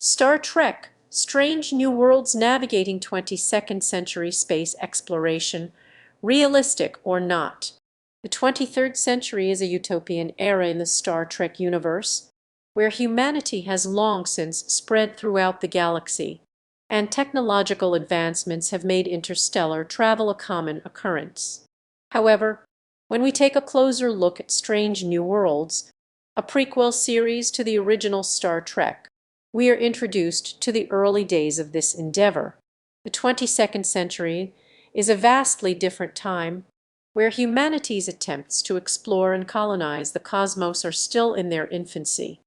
Star Trek: Strange New Worlds Navigating 22nd Century Space Exploration, Realistic or Not? The 23rd century is a utopian era in the Star Trek universe, where humanity has long since spread throughout the galaxy, and technological advancements have made interstellar travel a common occurrence. However, when we take a closer look at Strange New Worlds, a prequel series to the original Star Trek, we are introduced to the early days of this endeavor. The 22nd century is a vastly different time, where humanity's attempts to explore and colonize the cosmos are still in their infancy.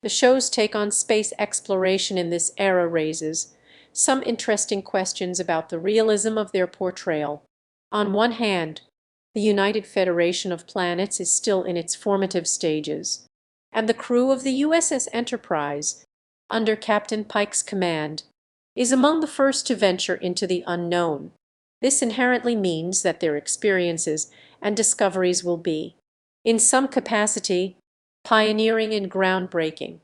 The show's take on space exploration in this era raises some interesting questions about the realism of their portrayal. On one hand, the United Federation of Planets is still in its formative stages, and the crew of the USS Enterprise, under Captain Pike's command, is among the first to venture into the unknown. This inherently means that their experiences and discoveries will be, in some capacity, pioneering and groundbreaking.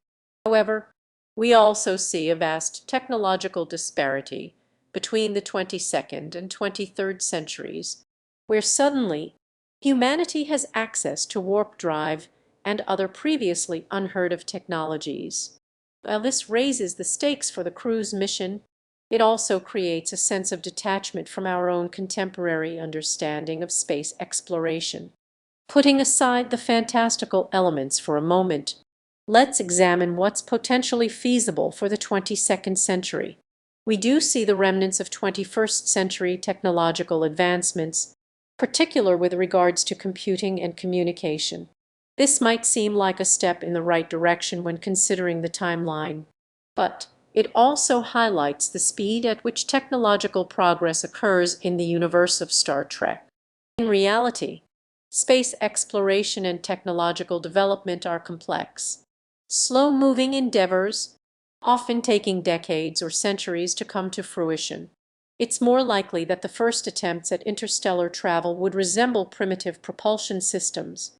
However, we also see a vast technological disparity between the 22nd and 23rd centuries, where suddenly humanity has access to warp drive and other previously unheard of technologies. While this raises the stakes for the crew's mission, it also creates a sense of detachment from our own contemporary understanding of space exploration. Putting aside the fantastical elements for a moment, let's examine what's potentially feasible for the 22nd century. We do see the remnants of 21st century technological advancements, particular with regards to computing and communication. This might seem like a step in the right direction when considering the timeline, but it also highlights the speed at which technological progress occurs in the universe of Star Trek. In reality, space exploration and technological development are complex, slow-moving endeavors, often taking decades or centuries to come to fruition. It's more likely that the first attempts at interstellar travel would resemble primitive propulsion systems,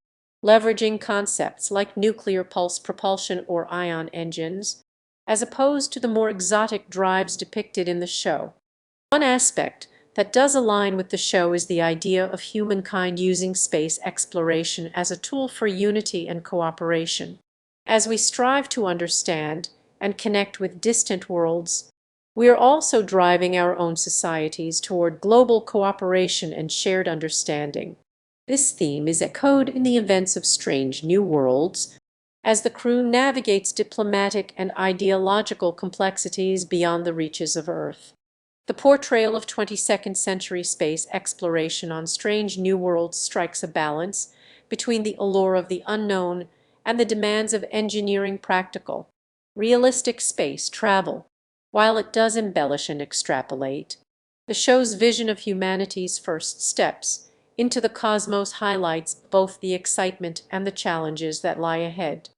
leveraging concepts like nuclear pulse propulsion or ion engines, as opposed to the more exotic drives depicted in the show. One aspect that does align with the show is the idea of humankind using space exploration as a tool for unity and cooperation. As we strive to understand and connect with distant worlds, we are also driving our own societies toward global cooperation and shared understanding. This theme is echoed in the events of Strange New Worlds, as the crew navigates diplomatic and ideological complexities beyond the reaches of Earth. The portrayal of 22nd century space exploration on Strange New Worlds strikes a balance between the allure of the unknown and the demands of engineering practical, realistic space travel. While it does embellish and extrapolate, the show's vision of humanity's first steps into the cosmos highlights both the excitement and the challenges that lie ahead.